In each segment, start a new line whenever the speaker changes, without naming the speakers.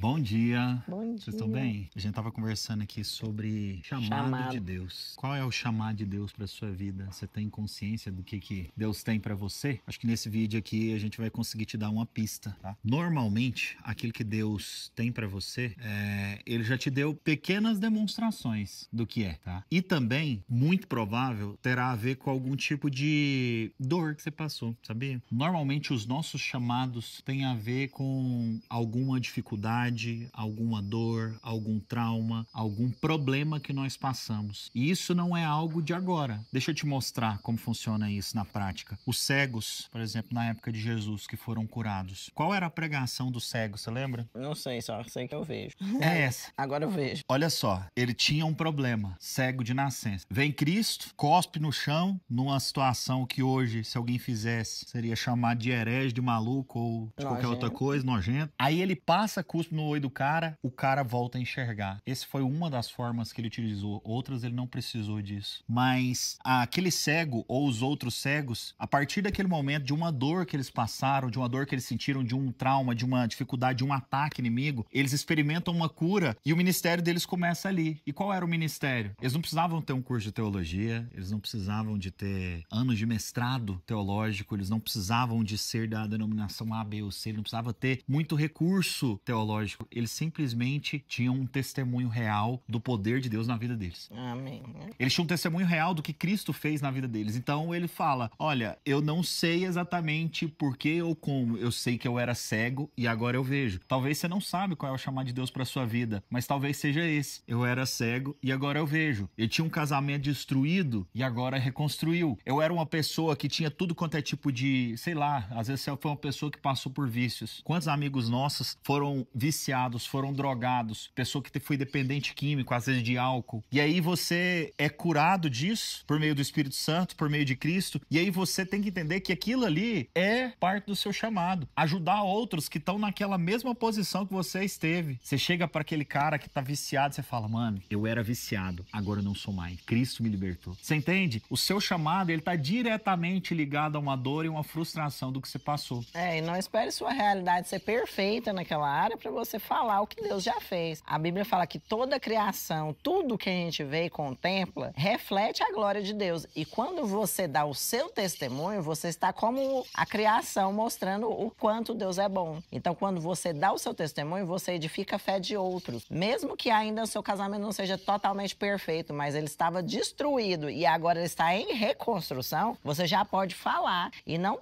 Bom dia.
Bom
Vocês estão
dia.
bem? A gente tava conversando aqui sobre chamado de Deus. Qual é o chamado de Deus para sua vida? Você tem consciência do que Deus tem para você? Acho que nesse vídeo aqui a gente vai conseguir te dar uma pista, tá? Normalmente, aquilo que Deus tem para você, ele já te deu pequenas demonstrações do que é, tá? E também, muito provável, terá a ver com algum tipo de dor que você passou, sabia? Normalmente os nossos chamados têm a ver com alguma dificuldade, alguma dor, algum trauma, algum problema que nós passamos. E isso não é algo de agora. Deixa eu te mostrar como funciona isso na prática. Os cegos, por exemplo, na época de Jesus, que foram curados. Qual era a pregação dos cegos, você lembra?
Não sei, só sei que eu vejo.
É essa.
Agora eu vejo.
Olha só, ele tinha um problema, cego de nascença. Vem Cristo, cospe no chão, numa situação que hoje, se alguém fizesse, seria chamado de herege, de maluco ou de qualquer outra coisa, nojento. Aí ele passa cuspe no olho do cara, o cara volta a enxergar. Esse foi uma das formas que ele utilizou. Outras ele não precisou disso. Mas aquele cego ou os outros cegos, a partir daquele momento, de uma dor que eles passaram, de uma dor que eles sentiram, de um trauma, de uma dificuldade, de um ataque inimigo, eles experimentam uma cura e o ministério deles começa ali. E qual era o ministério? Eles não precisavam ter um curso de teologia, eles não precisavam de ter anos de mestrado teológico, eles não precisavam de ser da denominação A, B ou C, eles não precisavam ter muito recurso teológico. Eles simplesmente tinham um testemunho real do poder de Deus na vida deles.
Amém.
Eles tinham um testemunho real do que Cristo fez na vida deles. Então ele fala, olha, eu não sei exatamente por que ou como. Eu sei que eu era cego e agora eu vejo. Talvez você não sabe qual é o chamado de Deus para sua vida, mas talvez seja esse. Eu era cego e agora eu vejo. Ele tinha um casamento destruído e agora reconstruiu. Eu era uma pessoa que tinha tudo quanto é tipo de, sei lá, às vezes você foi uma pessoa que passou por vícios. Quantos amigos nossos foram viciados, foram drogados, pessoa que foi dependente químico, às vezes de álcool. E aí você é curado disso por meio do Espírito Santo, por meio de Cristo. E aí você tem que entender que aquilo ali é parte do seu chamado. Ajudar outros que estão naquela mesma posição que você esteve. Você chega para aquele cara que tá viciado, você fala, mano, eu era viciado, agora eu não sou mais. Cristo me libertou. Você entende? O seu chamado, ele tá diretamente ligado a uma dor e uma frustração do que você passou.
E não espere sua realidade ser perfeita naquela área para você falar o que Deus já fez. A Bíblia fala que toda a criação, tudo que a gente vê e contempla, reflete a glória de Deus. E quando você dá o seu testemunho, você está como a criação, mostrando o quanto Deus é bom. Então, quando você dá o seu testemunho, você edifica a fé de outros. Mesmo que ainda o seu casamento não seja totalmente perfeito, mas ele estava destruído e agora ele está em reconstrução, você já pode falar e não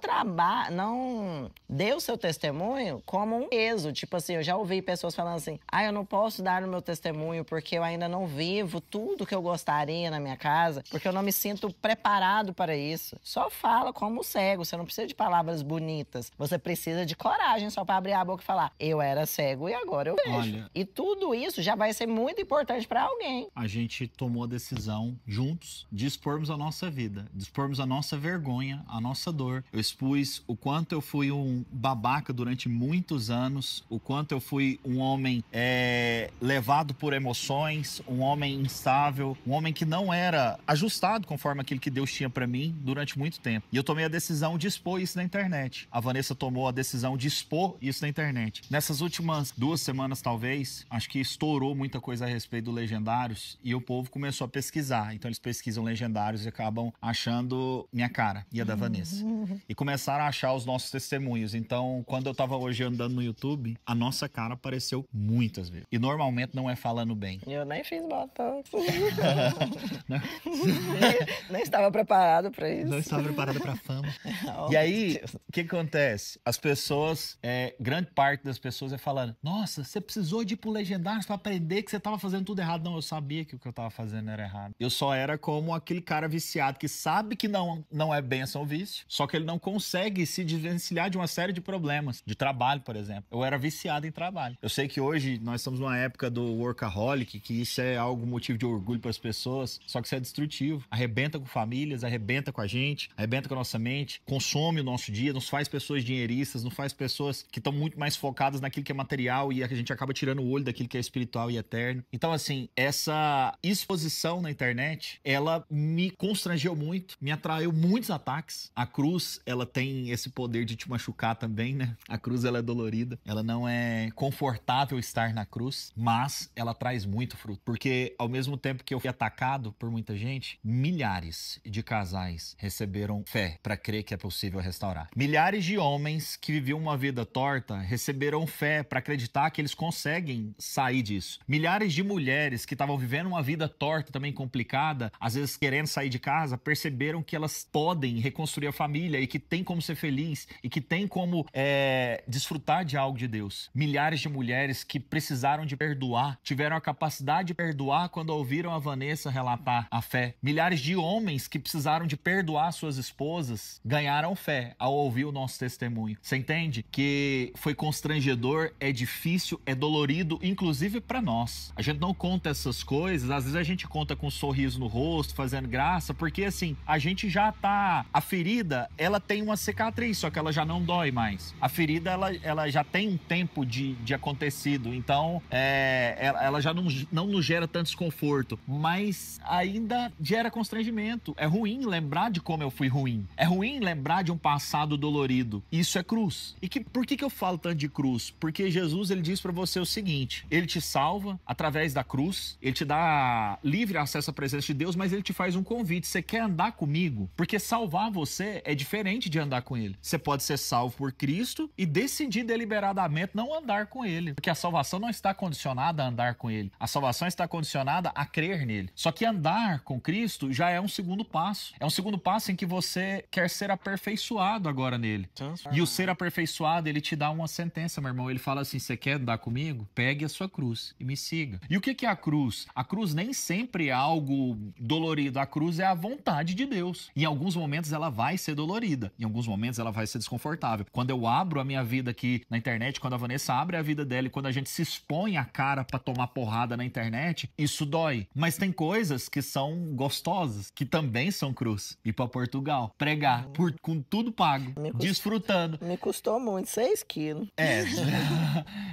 dê o seu testemunho como um peso. Tipo assim, eu já ouvi pessoas falando assim, eu não posso dar o meu testemunho porque eu ainda não vivo tudo que eu gostaria na minha casa, porque eu não me sinto preparado para isso. Só fala como cego, você não precisa de palavras bonitas, você precisa de coragem só para abrir a boca e falar, eu era cego e agora eu vejo.
Olha,
e tudo isso já vai ser muito importante para alguém.
A gente tomou a decisão juntos de expormos a nossa vida, de expormos a nossa vergonha, a nossa dor. Eu expus o quanto eu fui um babaca durante muitos anos, o quanto eu fui um homem levado por emoções, um homem instável, um homem que não era ajustado conforme aquilo que Deus tinha para mim durante muito tempo. E eu tomei a decisão de expor isso na internet. A Vanessa tomou a decisão de expor isso na internet. Nessas últimas 2 semanas, talvez, acho que estourou muita coisa a respeito do Legendários e o povo começou a pesquisar. Então eles pesquisam Legendários e acabam achando minha cara e a da Vanessa. E começaram a achar os nossos testemunhos. Então, quando eu tava hoje andando no YouTube, a nossa cara apareceu muitas vezes. E normalmente não é falando bem.
Eu nem fiz botox. nem estava preparado para isso.
Não estava preparado para fama.
Oh,
e aí, o que acontece? As pessoas, grande parte das pessoas é falando, nossa, você precisou de ir pro Legendários para aprender que você tava fazendo tudo errado. Não, eu sabia que o que eu tava fazendo era errado. Eu só era como aquele cara viciado que sabe que não é bênção o vício, só que ele não consegue se desvencilhar de uma série de problemas, de trabalho, por exemplo. Eu era viciado em trabalho. Eu sei que hoje nós estamos numa época do workaholic, que isso é algo motivo de orgulho para as pessoas, só que isso é destrutivo. Arrebenta com famílias, arrebenta com a gente, arrebenta com a nossa mente, consome o nosso dia, nos faz pessoas dinheiristas, nos faz pessoas que estão muito mais focadas naquilo que é material e a gente acaba tirando o olho daquilo que é espiritual e eterno. Então, assim, essa exposição na internet, ela me constrangeu muito, me atraiu muitos ataques. A cruz, ela tem esse poder de te machucar também, né? A cruz, ela é dolorida, ela não é confortável estar na cruz, mas ela traz muito fruto. Porque ao mesmo tempo que eu fui atacado por muita gente, milhares de casais receberam fé para crer que é possível restaurar. Milhares de homens que viviam uma vida torta receberam fé para acreditar que eles conseguem sair disso. Milhares de mulheres que estavam vivendo uma vida torta, também complicada, às vezes querendo sair de casa, perceberam que elas podem reconstruir a família e que tem como ser feliz e que tem como desfrutar de algo de Deus. Milhares de mulheres que precisaram de perdoar, tiveram a capacidade de perdoar quando ouviram a Vanessa relatar a fé. Milhares de homens que precisaram de perdoar suas esposas ganharam fé ao ouvir o nosso testemunho. Você entende? Que foi constrangedor, é difícil, é dolorido, inclusive para nós. A gente não conta essas coisas, às vezes a gente conta com um sorriso no rosto, fazendo graça, porque assim, a gente já tá... A ferida, ela tem uma cicatriz, só que ela já não dói mais. A ferida, ela já tem um tempo de acontecido, então ela já não nos gera tanto desconforto, mas ainda gera constrangimento. É ruim lembrar de como eu fui ruim. É ruim lembrar de um passado dolorido. Isso é cruz. E por que eu falo tanto de cruz? Porque Jesus, ele diz pra você o seguinte: ele te salva através da cruz, ele te dá livre acesso à presença de Deus, mas ele te faz um convite. Você quer andar comigo? Porque salvar você é diferente de andar com ele. Você pode ser salvo por Cristo e decidir deliberadamente não andar com ele, porque a salvação não está condicionada a andar com ele. A salvação está condicionada a crer nele. Só que andar com Cristo já é um segundo passo. É um segundo passo em que você quer ser aperfeiçoado agora nele. E o ser aperfeiçoado, ele te dá uma sentença, meu irmão. Ele fala assim: você quer andar comigo? Pegue a sua cruz e me siga. E o que é a cruz? A cruz nem sempre é algo dolorido. A cruz é a vontade de Deus. Em alguns momentos ela vai ser dolorida. Em alguns momentos ela vai ser desconfortável. Quando eu abro a minha vida aqui na internet, quando a Vanessa abre a vida dela e quando a gente se expõe a cara pra tomar porrada na internet, isso dói. Mas tem coisas que são gostosas, que também são cruz. Ir pra Portugal, pregar, com tudo pago, desfrutando.
Me custou muito, 6 quilos.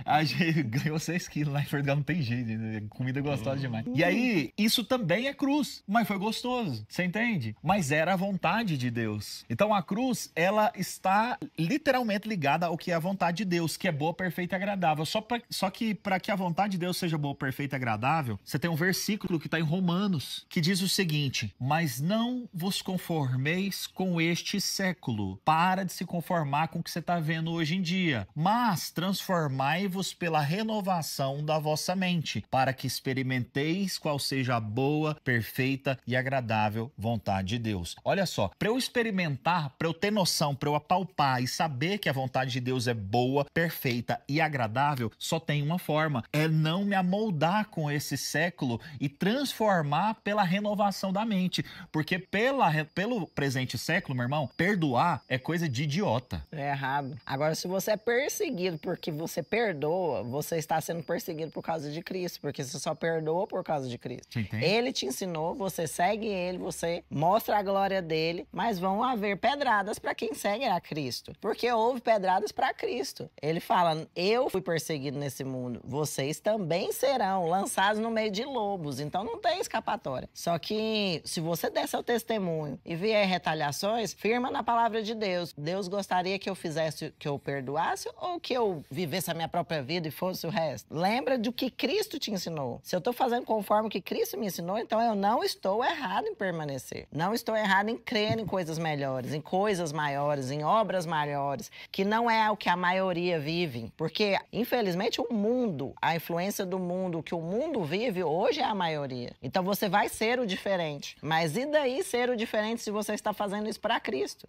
A gente ganhou 6 quilos lá em Portugal, não tem jeito, comida gostosa demais. E aí, isso também é cruz, mas foi gostoso, você entende? Mas era a vontade de Deus. Então a cruz, ela está literalmente ligada ao que é a vontade de Deus, que é boa, perfeita e agradável. Só que para que a vontade de Deus seja boa, perfeita e agradável, você tem um versículo que está em Romanos, que diz o seguinte: mas não vos conformeis com este século. Para de se conformar com o que você está vendo hoje em dia, mas transformai-vos pela renovação da vossa mente, para que experimenteis qual seja a boa, perfeita e agradável vontade de Deus. Olha só, para eu experimentar, para eu ter noção, para eu apalpar e saber que a vontade de Deus é boa, perfeita e agradável, só tem uma forma: é não me amoldar com esse século e transformar pela renovação da mente. Porque pelo presente século, meu irmão, perdoar é coisa de idiota.
É errado. Agora, se você é perseguido porque você perdoa, você está sendo perseguido por causa de Cristo, porque você só perdoa por causa de Cristo. Ele te ensinou, você segue ele, você mostra a glória dele, mas vão haver pedradas para quem segue a Cristo, porque houve pedradas para Cristo. Ele fala: eu fui perseguido nesse mundo, vocês também serão lançados no meio de lobos, então não tem escapatória. Só que se você der seu testemunho e vier retaliações, firma na palavra de Deus. Deus gostaria que eu fizesse, que eu perdoasse, ou que eu vivesse a minha própria vida e fosse o resto? Lembra do que Cristo te ensinou. Se eu tô fazendo conforme o que Cristo me ensinou, então eu não estou errado em permanecer. Não estou errado em crer em coisas melhores, em coisas maiores, em obras maiores, que não é o que a maioria vive. Porque, infelizmente, o mundo, a influência do mundo, o que o mundo vive, hoje é a maioria. Então você vai ser o diferente. Mas e daí ser o diferente se você está fazendo isso para Cristo?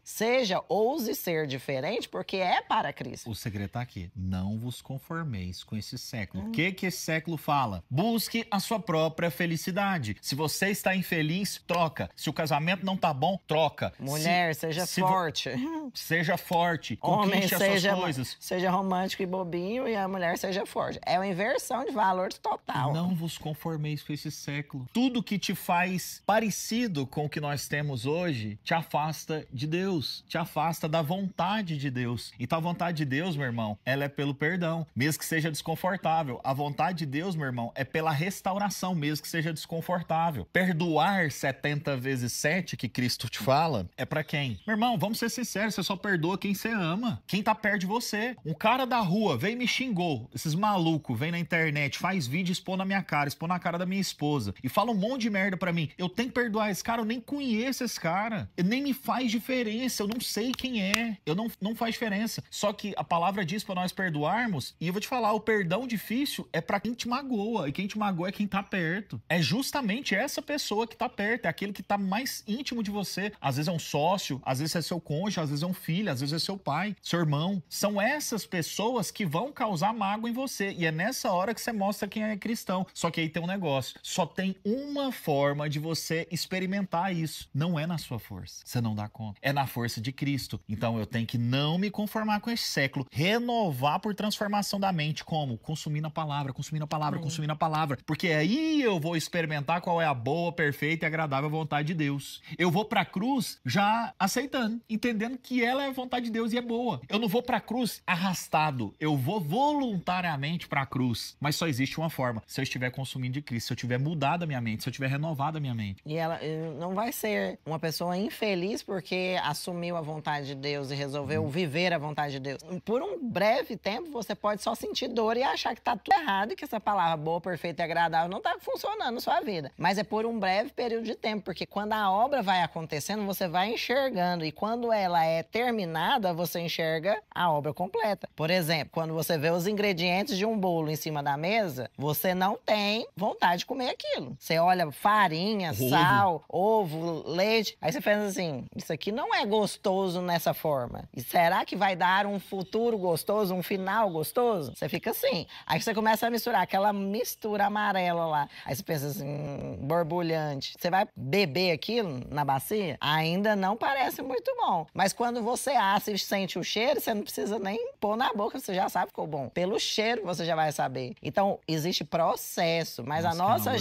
Ouse ser diferente, porque é para Cristo.
O segredo tá aqui: não vos conformeis com esse século. O que esse século fala? Busque a sua própria felicidade. Se você está infeliz, troca. Se o casamento não tá bom, troca.
Mulher, seja forte.
Seja forte.
Homem,
conquiste as suas coisas.
Seja romântico e bobinho, e a mulher seja forte. É uma inversão de valores total.
Não vos conformeis com esse século. Tudo que te faz parecido com o que nós temos hoje te afasta de Deus, te afasta da vontade de Deus. Então a vontade de Deus, meu irmão, ela é pelo perdão, mesmo que seja desconfortável. A vontade de Deus, meu irmão, é pela restauração, mesmo que seja desconfortável. Perdoar 70 vezes 7, que Cristo te fala, é pra quem? Meu irmão, vamos ser sinceros, você só perdoa quem você ama, quem tá perto de você. Um cara da rua vem me xingou, esses malucos, vem na internet, faz vídeo, expor na minha cara, expor na cara da minha esposa e fala um monte de merda pra mim, eu tenho que perdoar esse cara, eu nem conheço esse cara, nem me faz diferença, eu não sei quem é, não faz diferença. Só que a palavra diz pra nós perdoarmos, e eu vou te falar, o perdão difícil é pra quem te magoa, e quem te magoa é quem tá perto. É justamente essa pessoa que tá perto, é aquele que tá mais íntimo de você. Às vezes é um sócio, às vezes é seu cônjuge, às vezes é um filho, às vezes é seu pai, seu irmão. São essas pessoas que vão causar mágoa em você. E é nessa hora que você mostra quem é cristão. Só que aí tem um negócio. Só tem uma forma de você experimentar isso. Não é na sua força. Você não dá conta. É na força de Cristo. Então eu tenho que não me conformar com esse século. Renovar por transformação da mente. Como? Consumindo a palavra, consumindo a palavra, consumindo a palavra. Porque aí eu vou experimentar qual é a boa, perfeita e agradável vontade de Deus. Eu vou pra cruz já aceitando, entendendo que ela é a vontade de Deus e é boa. Eu não vou pra cruz arrastado. Eu vou voluntariamente pra cruz. Mas só existe uma forma. Se eu estiver consumindo de Cristo, se eu tiver mudado a minha mente, se eu tiver renovado a minha mente.
E ela não vai ser uma pessoa infeliz porque assumiu a vontade de Deus e resolveu viver a vontade de Deus. Por um breve tempo, você pode só sentir dor e achar que tá tudo errado e que essa palavra boa, perfeita e agradável não tá funcionando na sua vida. Mas é por um breve período de tempo, porque quando a obra vai acontecendo, você vai enxergando. E quando ela é terminada, você enxerga a obra completa. Por exemplo, quando você vê os ingredientes de um bolo em cima da mesa, você não tem vontade de comer aquilo. Você olha farinha, sal, ovo, leite, aí você pensa assim, isso aqui não é gostoso nessa forma. E será que vai dar um futuro gostoso, um final gostoso? Você fica assim. Aí você começa a misturar aquela mistura amarela lá. Aí você pensa assim, borbulhante. Você vai beber aquilo na bacia? Ainda não parece muito bom. Mas quando você assa e sente o cheiro, você não precisa nem pôr na boca, você já sabe que ficou bom. Pelo cheiro você já vai saber. Então, existe processo, mas a nossa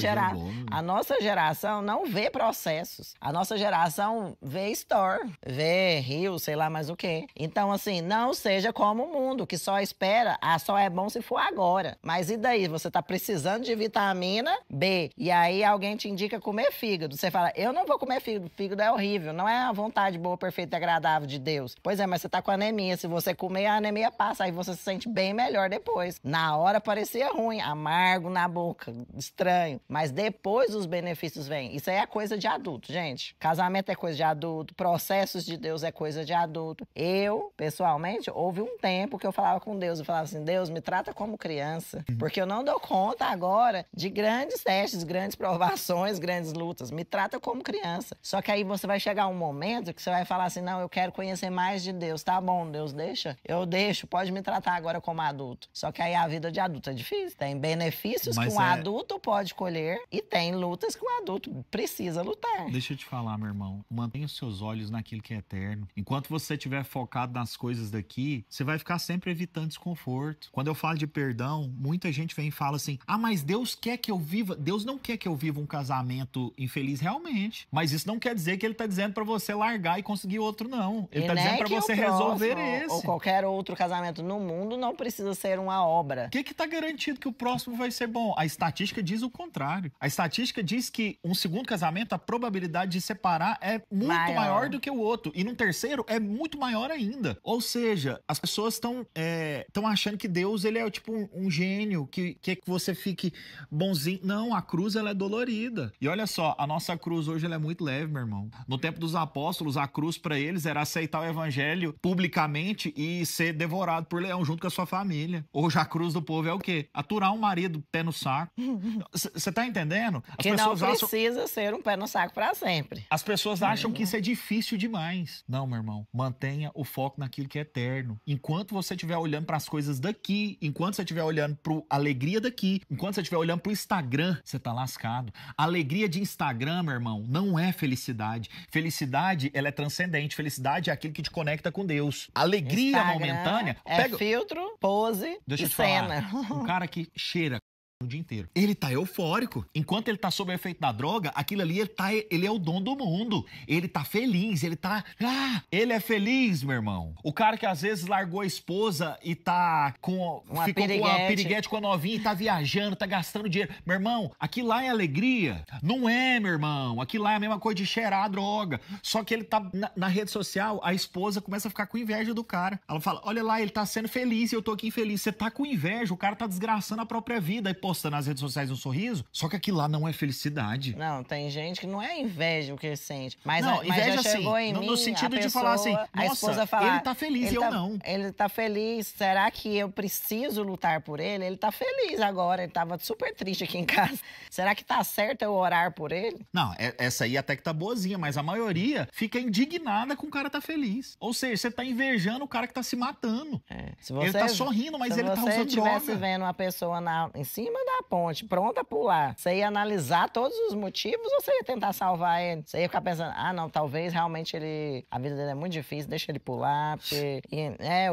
geração não vê processos. A nossa geração vê store, vê rio, sei lá mais o quê. Então, assim, não seja como o mundo, que só espera, só é bom se for agora. Mas e daí? Você tá precisando de vitamina B, e aí alguém te indica comer fígado. Você fala, eu não vou comer fígado, fígado é horrível, não é a vontade boa, perfeita e agradável de Deus. Pois é, mas você tá com anemia, se você comer, a anemia passa, aí você se sente bem melhor depois. Na hora parecia ruim, amargo na boca, estranho, mas depois os benefícios vêm. Isso aí é coisa de adulto, gente. Casamento é coisa de adulto, processos de Deus é coisa de adulto. Eu, pessoalmente, houve um tempo que eu falava com Deus, eu falava assim, Deus, me trata como criança, porque eu não dou conta agora de grandes testes, grandes provações, grandes lutas. Me trata como criança. Só que aí você vai chegar um momento que você vai falar assim, não, eu quero conhecer mais de Deus. Tá bom, Deus deixa? Eu deixo, pode me tratar agora como adulto. Só que aí a vida de adulto é difícil. Tem benefícios que um adulto pode colher e tem lutas que um adulto precisa lutar.
Deixa eu te falar, meu irmão. Mantenha os seus olhos naquilo que é eterno. Enquanto você estiver focado nas coisas daqui, você vai ficar sempre evitando desconforto. Quando eu falo de perdão, muita gente vem e fala assim, mas Deus quer que eu viva... Deus não quer que eu viva um casamento infeliz realmente. Mas isso não quer dizer que ele tá dizendo pra você largar e conseguir outro, não. Ele tá dizendo pra você resolver esse.
Ou qualquer outro casamento no mundo não precisa ser uma obra.
O que tá garantido que o próximo vai ser bom? A estatística diz o contrário. A estatística diz que um segundo casamento, a probabilidade de separar é muito maior do que o outro. E num terceiro é muito maior ainda. Ou seja, as pessoas estão achando que Deus ele é tipo um gênio, que quer que você fique bonzinho. Não, a cruz ela é dolorida. E olha só, a nossa cruz hoje ela é muito leve, meu irmão. No tempo dos apóstolos, a cruz pra eles era aceitar o evangelho publicamente e ser devorado por leão junto com a sua família. Hoje a cruz do povo é o quê? Aturar um marido pé no saco. Você tá entendendo?
Que não precisa ser um pé no saco pra sempre.
As pessoas acham que isso é difícil demais. Não, meu irmão. Mantenha o foco naquilo que é eterno. Enquanto você estiver olhando para as coisas daqui, enquanto você estiver olhando para a alegria daqui, enquanto você estiver olhando para o Instagram, você tá lascado. A alegria de Instagram, meu irmão, não é felicidade. Felicidade, ela é transcendente. Felicidade é aquilo que te conecta com Deus. Alegria
Instagram
momentânea...
é filtro, pose e cena.
Um cara que cheira o dia inteiro. Ele tá eufórico. Enquanto ele tá sob o efeito da droga, aquilo ali, ele é o dono do mundo. Ele tá feliz, ele tá... ele é feliz, meu irmão. O cara que às vezes largou a esposa e tá ficou com uma piriguete com a novinha e tá viajando, tá gastando dinheiro. Meu irmão, aquilo lá é alegria. Não é, meu irmão. Aquilo lá é a mesma coisa de cheirar a droga. Só que ele tá na rede social, a esposa começa a ficar com inveja do cara. Ela fala, olha lá, ele tá sendo feliz e eu tô aqui infeliz. Você tá com inveja, o cara tá desgraçando a própria vida. Aí posta nas redes sociais um sorriso, só que aquilo lá não é felicidade.
Não, tem gente que não é inveja o que ele sente. Mas,
não, inveja
já chegou
assim,
em mim,
no sentido
pessoa,
de falar assim, nossa,
a esposa falar,
ele tá feliz e eu não.
Ele tá feliz, será que eu preciso lutar por ele? Ele tá feliz agora, ele tava super triste aqui em casa. Será que tá certo eu orar por ele?
Não, essa aí até que tá boazinha, mas a maioria fica indignada com o cara tá feliz. Ou seja, você tá invejando o cara que tá se matando. Ele tá sorrindo, mas ele tá usando droga.
Se você estivesse vendo uma pessoa em cima da ponte, pronta a pular, você ia analisar todos os motivos ou você ia tentar salvar ele? Você ia ficar pensando, não, talvez realmente a vida dele é muito difícil, deixa ele pular, porque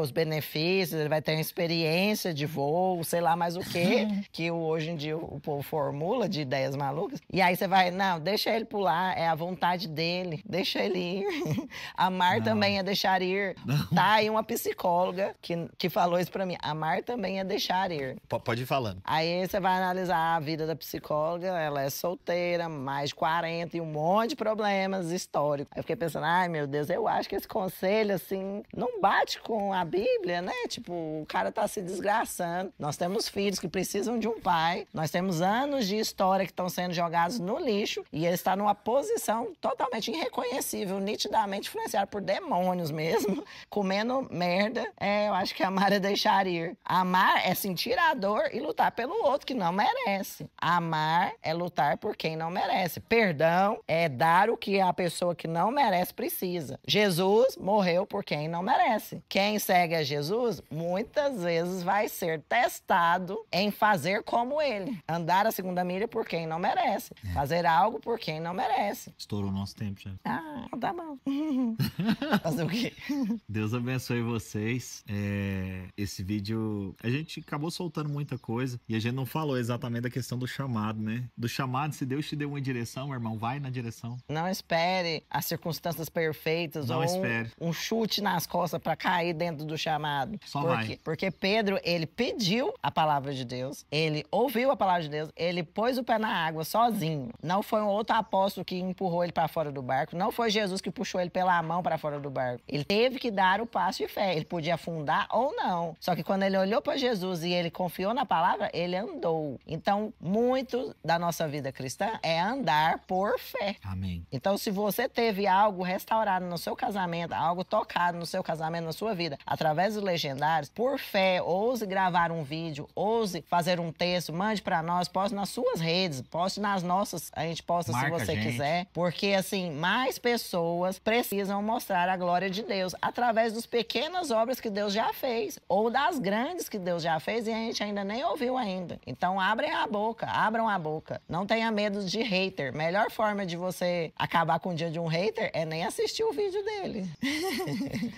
os benefícios, ele vai ter uma experiência de voo, sei lá mais o quê, que hoje em dia o povo formula de ideias malucas. E aí você vai, não, deixa ele pular, é a vontade dele, deixa ele ir. Amar também é deixar ir. Não. Tá aí uma psicóloga que falou isso pra mim, amar também é deixar ir.
Pode ir falando.
Aí você vai analisar a vida da psicóloga, ela é solteira, mais de 40 e um monte de problemas históricos. Aí eu fiquei pensando, ai meu Deus, eu acho que esse conselho, assim, não bate com a Bíblia, né? Tipo, o cara tá se desgraçando. Nós temos filhos que precisam de um pai, nós temos anos de história que estão sendo jogados no lixo e ele está numa posição totalmente irreconhecível, nitidamente influenciado por demônios mesmo, comendo merda. Eu acho que amar é deixar ir. Amar é sentir a dor e lutar pelo outro que não merece. Amar é lutar por quem não merece. Perdão é dar o que a pessoa que não merece precisa. Jesus morreu por quem não merece. Quem segue a Jesus, muitas vezes vai ser testado em fazer como ele. Andar a segunda milha por quem não merece. Fazer algo por quem não merece.
Estourou o nosso tempo, já.
Tá bom. Fazer o quê?
Deus abençoe vocês. Esse vídeo, a gente acabou soltando muita coisa e a gente não falou exatamente da questão do chamado, né? Do chamado, se Deus te deu uma direção, meu irmão, vai na direção.
Não espere as circunstâncias perfeitas ou um chute nas costas para cair dentro do chamado.
Vai.
Porque Pedro, ele pediu a palavra de Deus, ele ouviu a palavra de Deus, ele pôs o pé na água sozinho. Não foi um outro apóstolo que empurrou ele para fora do barco, não foi Jesus que puxou ele pela mão para fora do barco. Ele teve que dar o passo de fé. Ele podia afundar ou não. Só que quando ele olhou para Jesus e ele confiou na palavra, ele andou. Então, muito da nossa vida cristã é andar por fé.
Amém.
Então, se você teve algo restaurado no seu casamento, algo tocado no seu casamento, na sua vida, através dos legendários, por fé, ouse gravar um vídeo, ouse fazer um texto, mande para nós, poste nas suas redes, poste nas nossas, a gente posta se você quiser, porque assim, mais pessoas precisam mostrar a glória de Deus através das pequenas obras que Deus já fez, ou das grandes que Deus já fez e a gente ainda nem ouviu ainda. Então, abram a boca. Não tenha medo de hater. Melhor forma de você acabar com o dia de um hater é nem assistir o vídeo dele.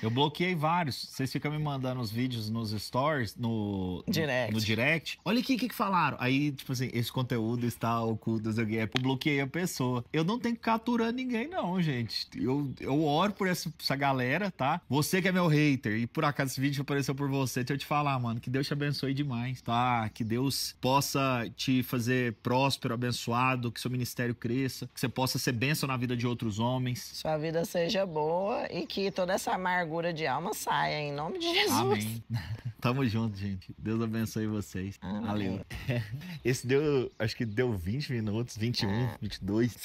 Eu bloqueei vários. Vocês ficam me mandando os vídeos nos stories, no direct. Olha aqui o que falaram. Aí, tipo assim, esse conteúdo está oculto. Eu bloqueei a pessoa. Eu não tenho que ficar aturando ninguém, não, gente. Eu oro por essa galera, tá? Você que é meu hater e por acaso esse vídeo apareceu por você, deixa eu te falar, mano, que Deus te abençoe demais, tá? Que Deus possa te fazer próspero, abençoado, que seu ministério cresça, que você possa ser bênção na vida de outros homens.
Sua vida seja boa e que toda essa amargura de alma saia, em nome de Jesus.
Amém. Tamo junto, gente. Deus abençoe vocês.
Amém.
Valeu. Esse acho que deu 20 minutos, 21, 22.